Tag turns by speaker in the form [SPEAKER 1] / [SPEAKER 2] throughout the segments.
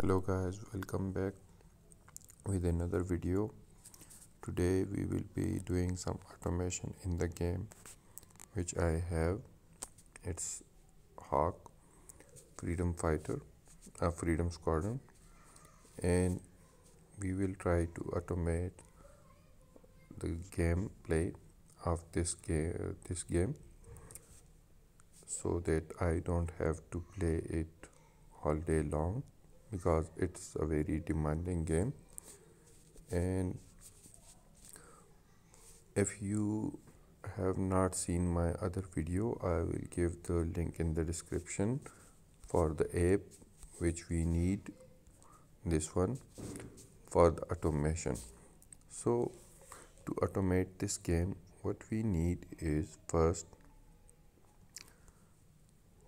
[SPEAKER 1] Hello guys, welcome back with another video. Today we will be doing some automation in the game which I have. It's Hawk, Freedom Fighter, Freedom Squadron, and we will try to automate the gameplay of this game so that I don't have to play it all day long because it's a very demanding game. And if you have not seen my other video, I will give the link in the description for the app which we need, this one, for the automation. So to automate this game, what we need is, first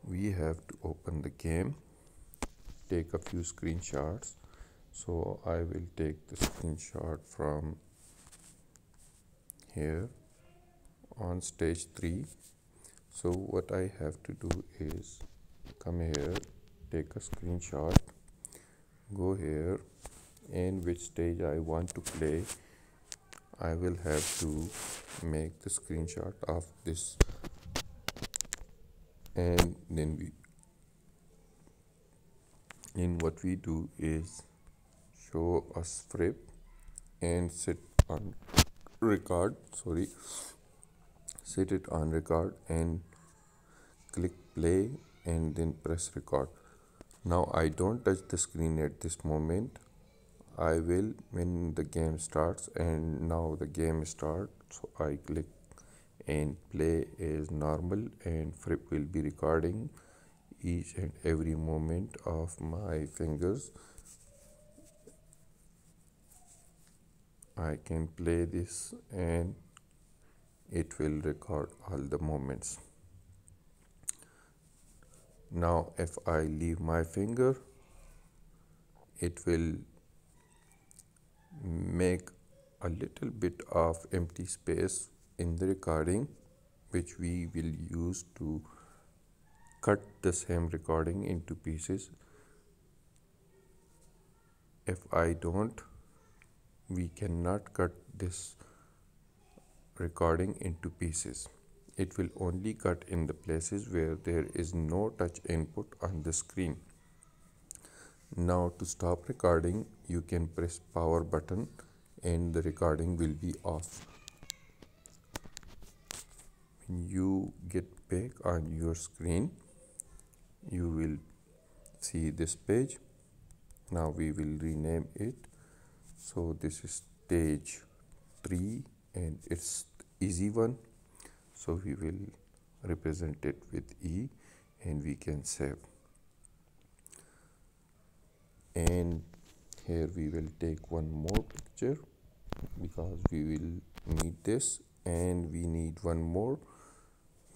[SPEAKER 1] we have to open the game, take a few screenshots. So I will take the screenshot from here on stage 3. So what I have to do is come here, take a screenshot, go here, and which stage I want to play, I will have to make the screenshot of this, and then what we do is show us Frep and set it on record and click play and then press record. Now I don't touch the screen at this moment. I will when the game starts, and now the game starts, so I click and play as normal, and Frep will be recording each and every moment of my fingers. I can play this and it will record all the moments. Now if I leave my finger, it will make a little bit of empty space in the recording, which we will use to cut the same recording into pieces. If I don't, we cannot cut this recording into pieces. It will only cut in the places where there is no touch input on the screen. Now to stop recording, you can press power button and the recording will be off. When you get back on your screen, you will see this page. Now we will rename it. So this is stage 3 and it's easy one. So we will represent it with E and we can save. And here we will take one more picture because we will need this, and we need one more,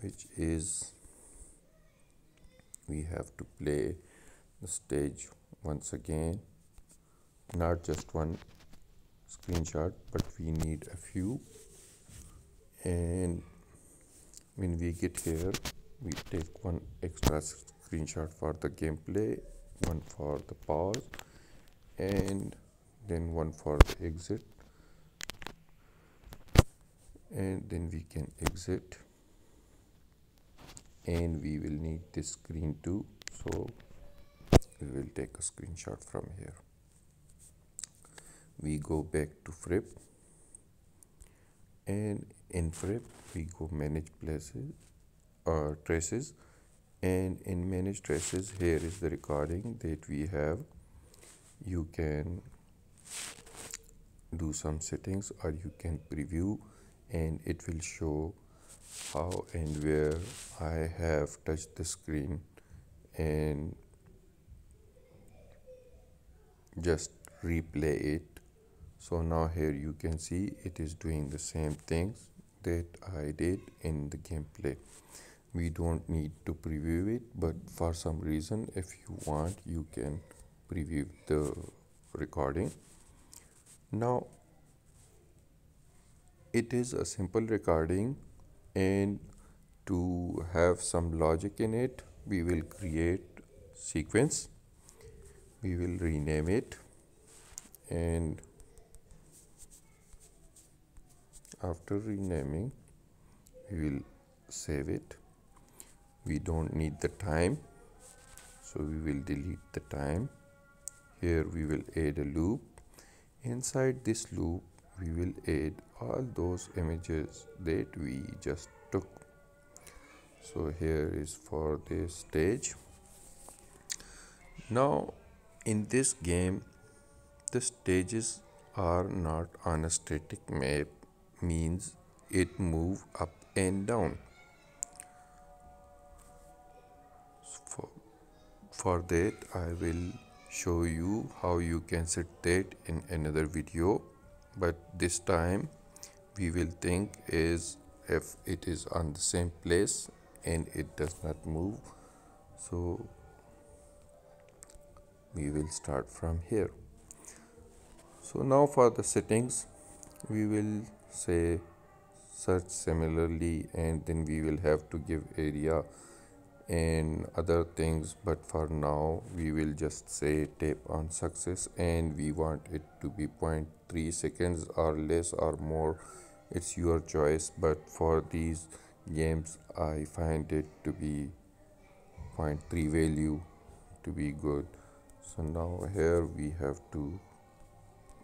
[SPEAKER 1] which is we have to play the stage once again, not just one screenshot, but we need a few. And when we get here, we take one extra screenshot for the gameplay, one for the pause, and then one for the exit, and then we can exit, and we will need this screen too, so we will take a screenshot from here. We go back to Frep, and in Frep we go manage places or traces, and in manage traces, here is the recording that we have. You can do some settings or you can preview, and it will show how and where I have touched the screen, and just replay it. So now here you can see it is doing the same things that I did in the gameplay. We don't need to preview it, but for some reason, if you want, you can preview the recording. Now it is a simple recording, and to have some logic in it, we will create sequence. we will rename it, and after renaming we will save it. We don't need the time, so we will delete the time. Here we will add a loop. Inside this loop we will add all those images that we just took. So here is for this stage. Now in this game the stages are not on a static map, means it move up and down. For that I will show you how you can set that in another video, but this time we will think is if it is on the same place and it does not move. So we will start from here. So now for the settings we will say search similarly, and then we will have to give area and other things, but for now we will just say tap on success, and we want it to be 0.3 seconds or less or more. It's your choice, but for these games I find it to be 0.3 value to be good. So now here we have to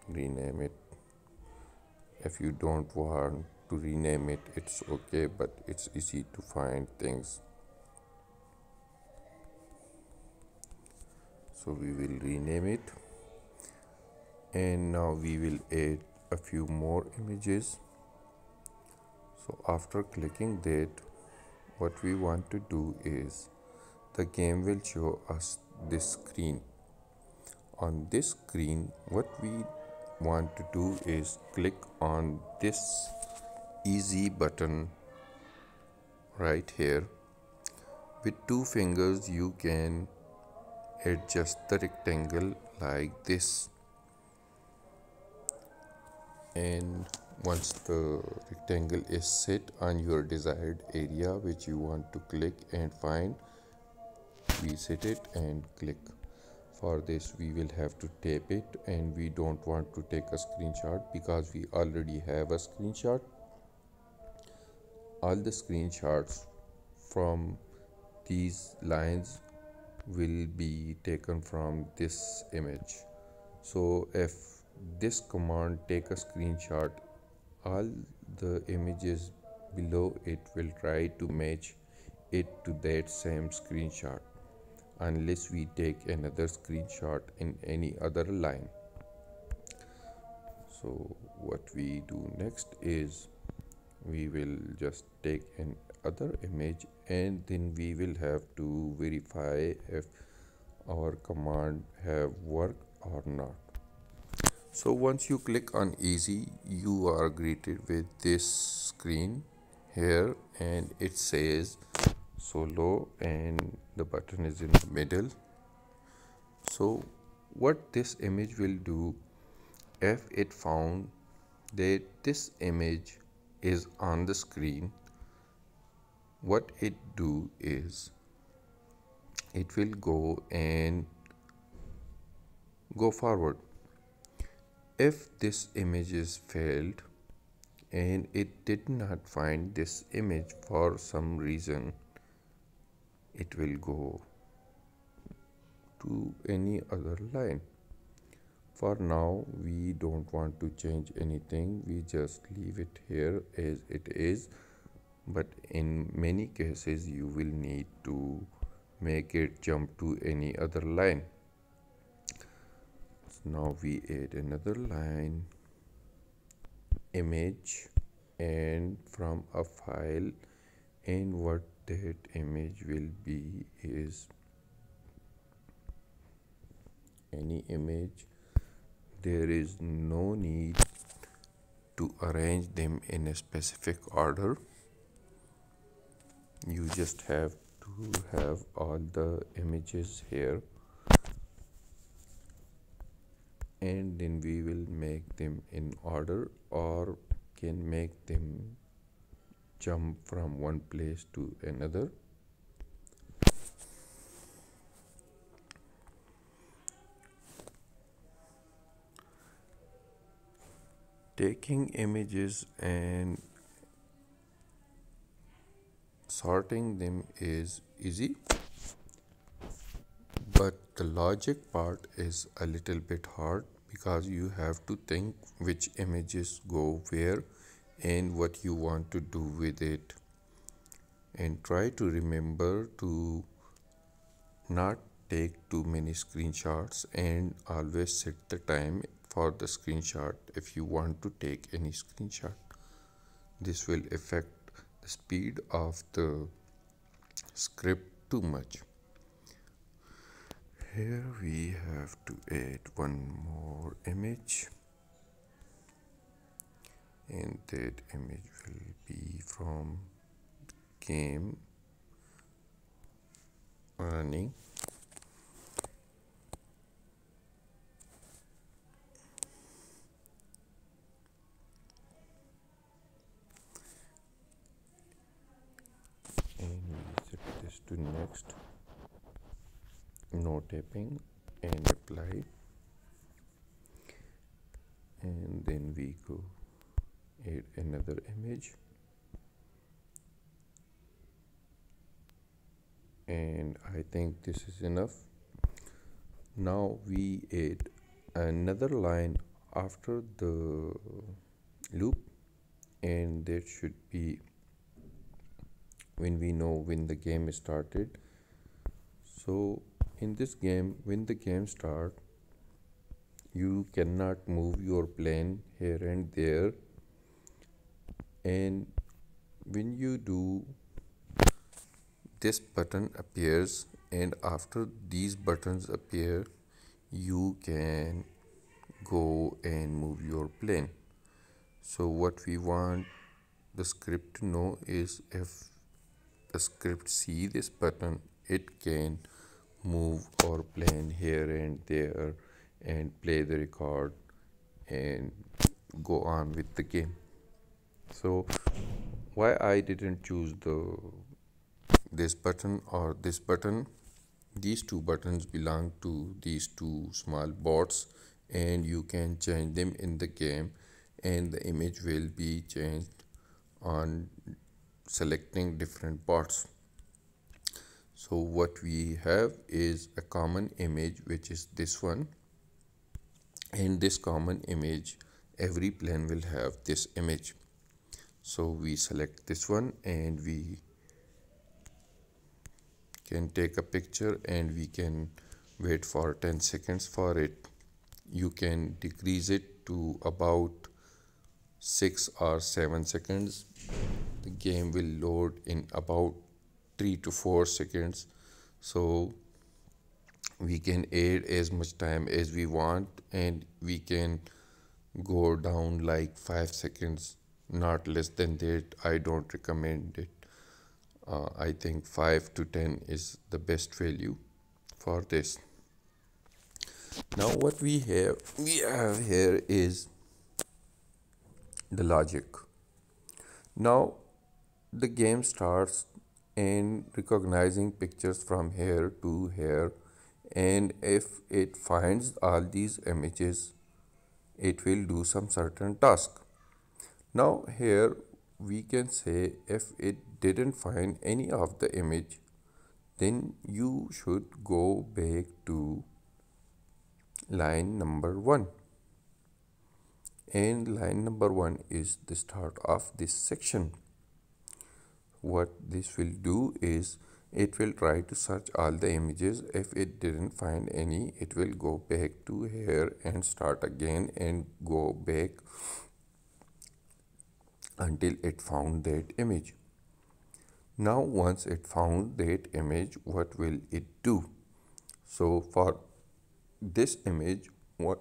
[SPEAKER 1] rename it. If you don't want to rename it, it's okay, but it's easy to find things. So we will rename it, and now we will add a few more images. So after clicking that, what we want to do is the game will show us this screen. On this screen what we want to do is click on this easy button right here. With two fingers you can adjust the rectangle like this, and once the rectangle is set on your desired area which you want to click and find, we set it and click. For this we will have to tap it, and we don't want to take a screenshot because we already have a screenshot. All the screenshots from these lines will be taken from this image. So if this command take a screenshot, all the images below it will try to match it to that same screenshot unless we take another screenshot in any other line. So what we do next is we will just take another image, and then we will have to verify if our command have worked or not. So once you click on easy, you are greeted with this screen here, and it says solo and the button is in the middle. So what this image will do, if it found that this image is on the screen, what it do is it will go and go forward. If this image is failed and it did not find this image for some reason, it will go to any other line. For now we don't want to change anything, we just leave it here as it is, but in many cases you will need to make it jump to any other line. So now we add another line, image, and from a file, and what that image will be is any image. There is no need to arrange them in a specific order. You just have to have all the images here, and then we will make them in order, or can make them jump from one place to another. Taking images and sorting them is easy, but the logic part is a little bit hard because you have to think which images go where and what you want to do with it, and try to remember to not take too many screenshots and always set the time for the screenshot if you want to take any screenshot. This will affect the speed of the script too much. Here we have to add one more image, and that image will be from game running. And we set this to next, no tapping, and apply, and then we go add another image, and I think this is enough. Now we add another line after the loop, and that should be when we know when the game started. So in this game, when the game starts, you cannot move your plane here and there, and when you do, this button appears, and after these buttons appear, you can go and move your plane. So what we want the script to know is if the script see this button, it can move our plane here and there and play the record and go on with the game. So why I didn't choose this button or this button? These two buttons belong to these two small bots, and you can change them in the game, and the image will be changed on selecting different bots. So what we have is a common image, which is this one, and this common image, every plane will have this image. So we select this one, and we can take a picture, and we can wait for 10 seconds for it. You can decrease it to about 6 or 7 seconds. The game will load in about 3 to 4 seconds, so we can add as much time as we want, and we can go down like 5 seconds, not less than that. I don't recommend it. I think 5 to 10 is the best value for this. Now what we have here is the logic. Now the game starts and recognizing pictures from here to here, and if it finds all these images, it will do some certain task. Now here we can say if it didn't find any of the image, then you should go back to line number 1, and line number 1 is the start of this section. What this will do is it will try to search all the images. If it didn't find any, it will go back to here and start again and go back until it found that image. Now once it found that image, what will it do? So for this image, what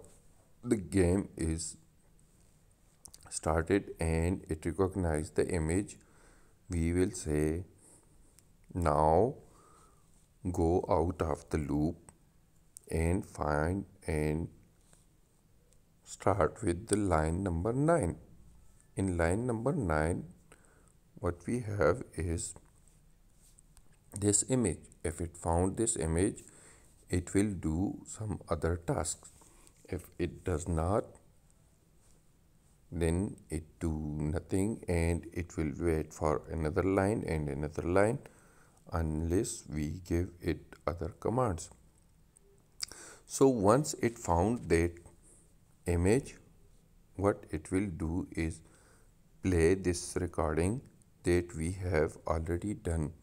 [SPEAKER 1] the game is started and it recognized the image, we will say now go out of the loop and find and start with the line number 9. In line number 9, what we have is this image. If it found this image, it will do some other tasks. If it does not, then it do nothing and it will wait for another line and another line unless we give it other commands. So once it found that image, what it will do is play this recording that we have already done,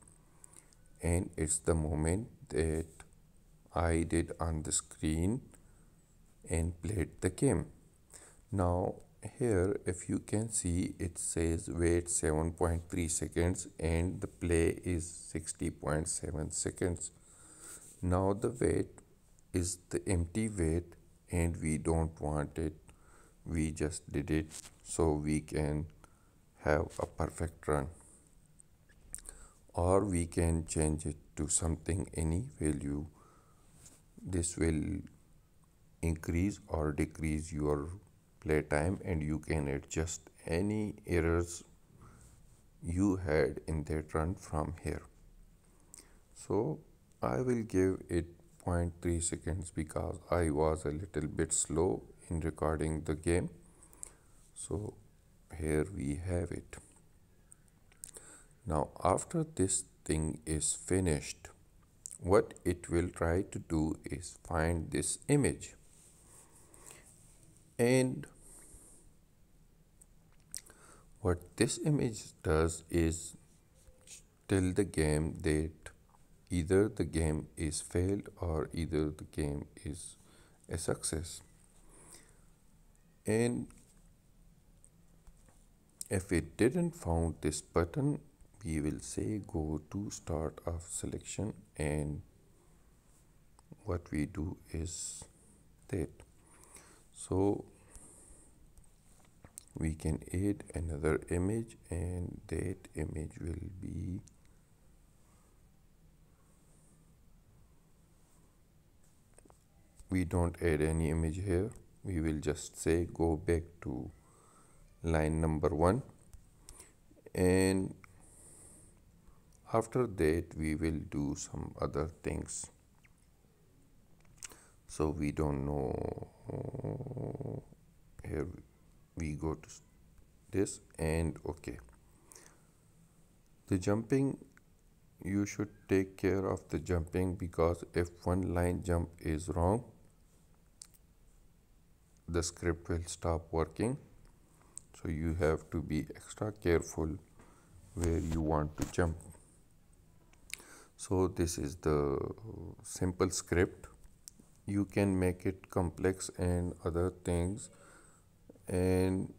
[SPEAKER 1] and it's the moment that I did on the screen and played the game. Now here, if you can see, it says wait 7.3 seconds and the play is 60.7 seconds. Now the wait is the empty wait and we don't want it. We just did it so we can have a perfect run, or we can change it to something, any value. This will increase or decrease your playtime and you can adjust any errors you had in that run from here. So I will give it 0.3 seconds because I was a little bit slow in recording the game. So here we have it. Now after this thing is finished, what it will try to do is find this image, and what this image does is tell the game that either the game is failed or either the game is a success. And if it didn't found this button, we will say go to start of selection, and what we do is that. So we can add another image and that image will be we don't add any image here. We will just say go back to line number 1, and after that we will do some other things. So we don't know, here we go to this and okay. The jumping, you should take care of the jumping because if one line jump is wrong, the script will stop working. So you have to be extra careful where you want to jump. So this is the simple script. You can make it complex and other things. And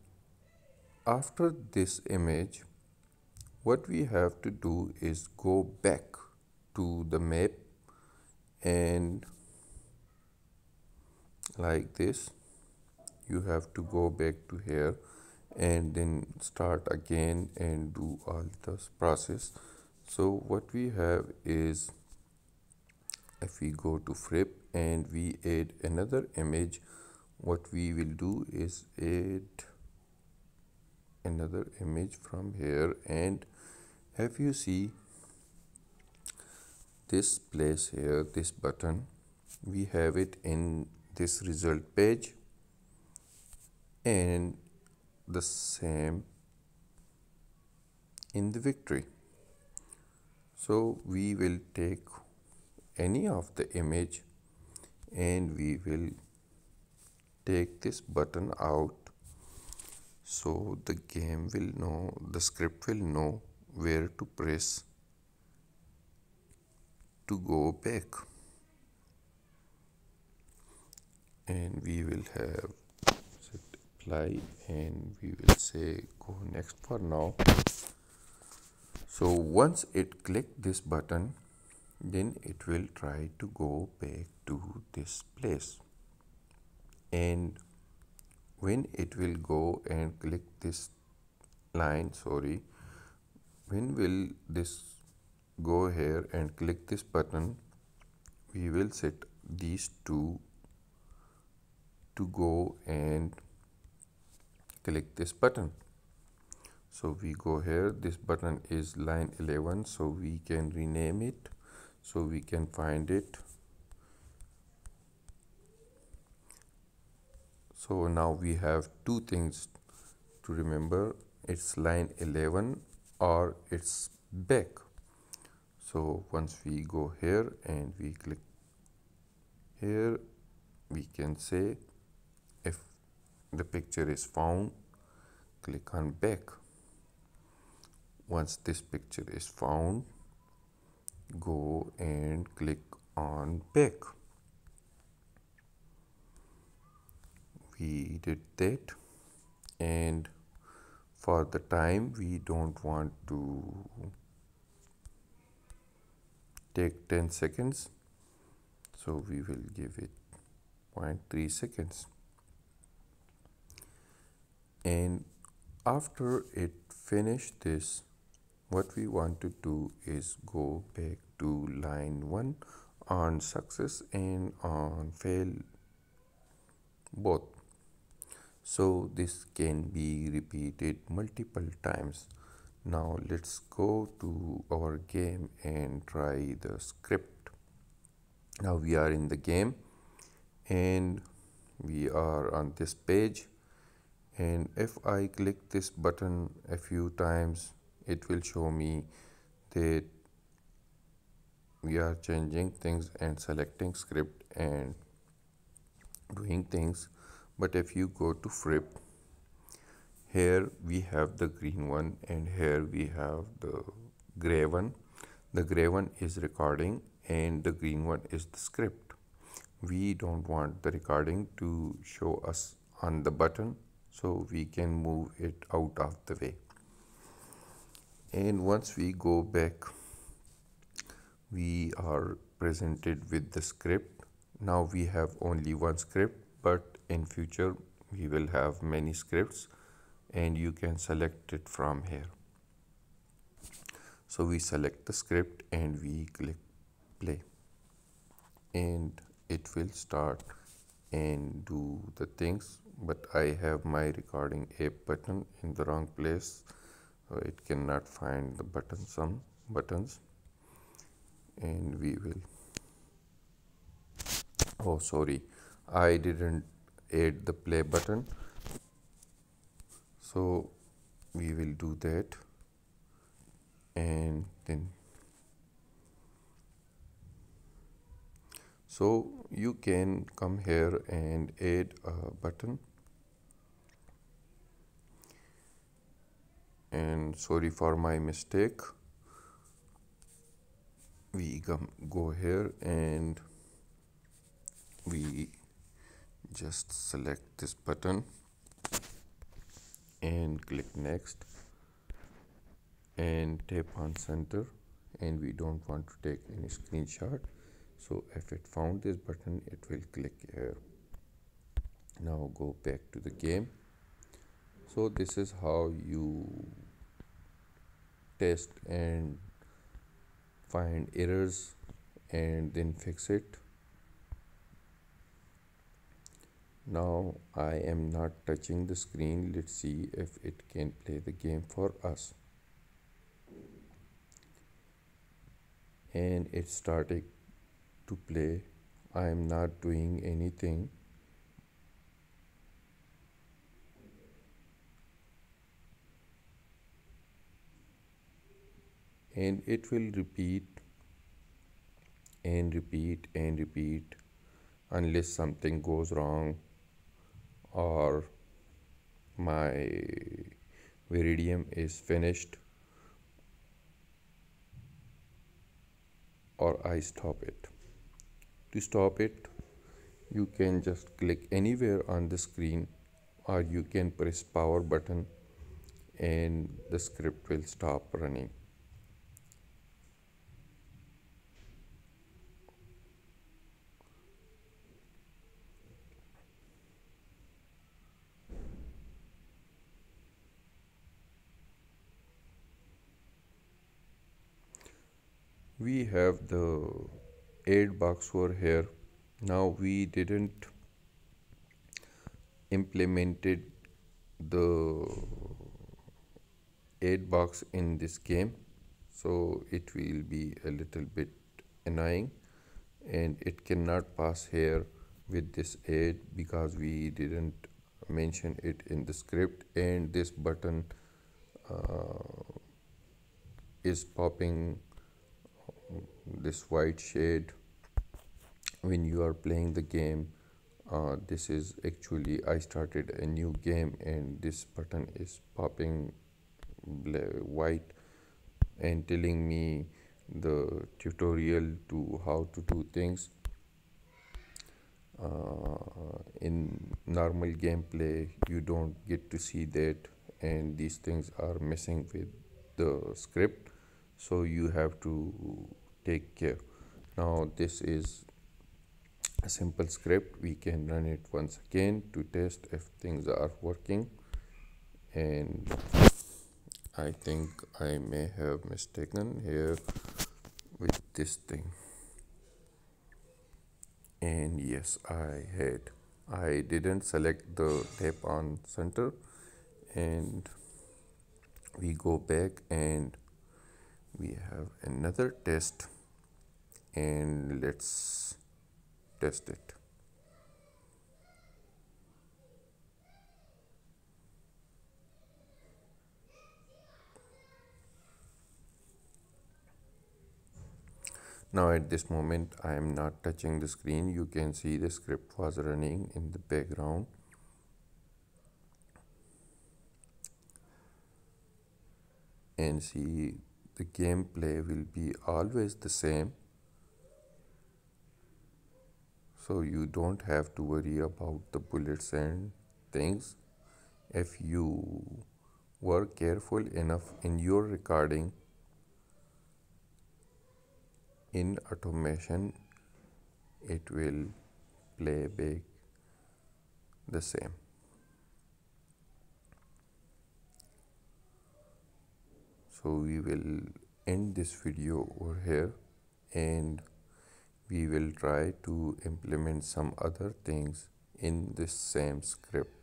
[SPEAKER 1] after this image, what we have to do is go back to the map and like this. You have to go back to here and then start again and do all this process. So what we have is, if we go to Frep and we add another image, what we will do is add another image from here, and if you see this place here, this button, we have it in this result page and the same in the victory. So we will take any of the image and we will take this button out, so the game will know, the script will know where to press to go back, and we will have set apply and we will say go next for now. So once it click this button, then it will try to go back to this place, and when it will go and click this line, when will this go here and click this button, we will set these two to go and click this button. So we go here, this button is line 11, so we can rename it, so we can find it. So now we have two things to remember it's line 11 or it's back. So once we go here and we click here, we can say if the picture is found, click on back. Once this picture is found, go and click on back. We did that, and for the time we don't want to take 10 seconds, so we will give it 0.3 seconds. And after it finished this, what we want to do is go back to line 1 on success and on fail both. So this can be repeated multiple times. Now let's go to our game and try the script. Now we are in the game and we are on this page, and if I click this button a few times, it will show me that we are changing things and selecting script and doing things. But if you go to Frep, here we have the green one and here we have the gray one. The gray one is recording and the green one is the script. We don't want the recording to show us on the button, so we can move it out of the way. And once we go back, we are presented with the script. Now we have only one script, but in future we will have many scripts and you can select it from here. So we select the script and we click play, and it will start and do the things. But I have my recording app button in the wrong place, so it cannot find the button, some buttons. And we will, oh sorry, I didn't add the play button, so we will do that. And then so you can come here and add a button. And sorry for my mistake, we go here and we just select this button and click next and tap on center, and we don't want to take any screenshot, so if it found this button it will click here. Now go back to the game. So this is how you test and find errors and then fix it. Now I am not touching the screen. Let's see if it can play the game for us. And it started to play. I am not doing anything. And it will repeat and repeat and repeat unless something goes wrong or my Viridium is finished or I stop it. To stop it, you can just click anywhere on the screen, or you can press power button and the script will stop running. We have the add box over here. Now we didn't implemented the add box in this game, so it will be a little bit annoying, and it cannot pass here with this add because we didn't mention it in the script, and this button is popping this white shade when you are playing the game. This is actually, I started a new game and this button is popping white and telling me the tutorial to how to do things. In normal gameplay you don't get to see that, and these things are messing with the script, so you have to take care. Now this is a simple script. We can run it once again to test if things are working, and I think I may have mistaken here with this thing, and yes, I didn't select the tap on center, and we go back and we have another test, and let's test it. Now at this moment I am not touching the screen. You can see the script was running in the background, and see the gameplay will be always the same, so you don't have to worry about the bullets and things. If you were careful enough in your recording, in automation it will play back the same. So we will end this video over here, and we will try to implement some other things in this same script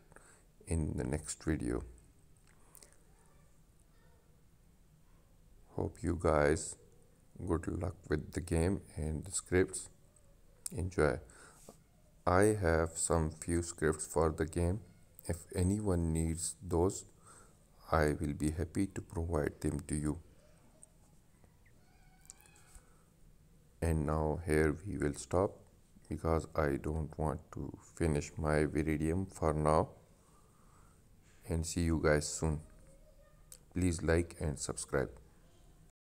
[SPEAKER 1] in the next video. Hope you guys good luck with the game and the scripts. Enjoy. I have some few scripts for the game. If anyone needs those, I will be happy to provide them to you. And now here we will stop because I don't want to finish my Viridium for now, and see you guys soon. Please like and subscribe.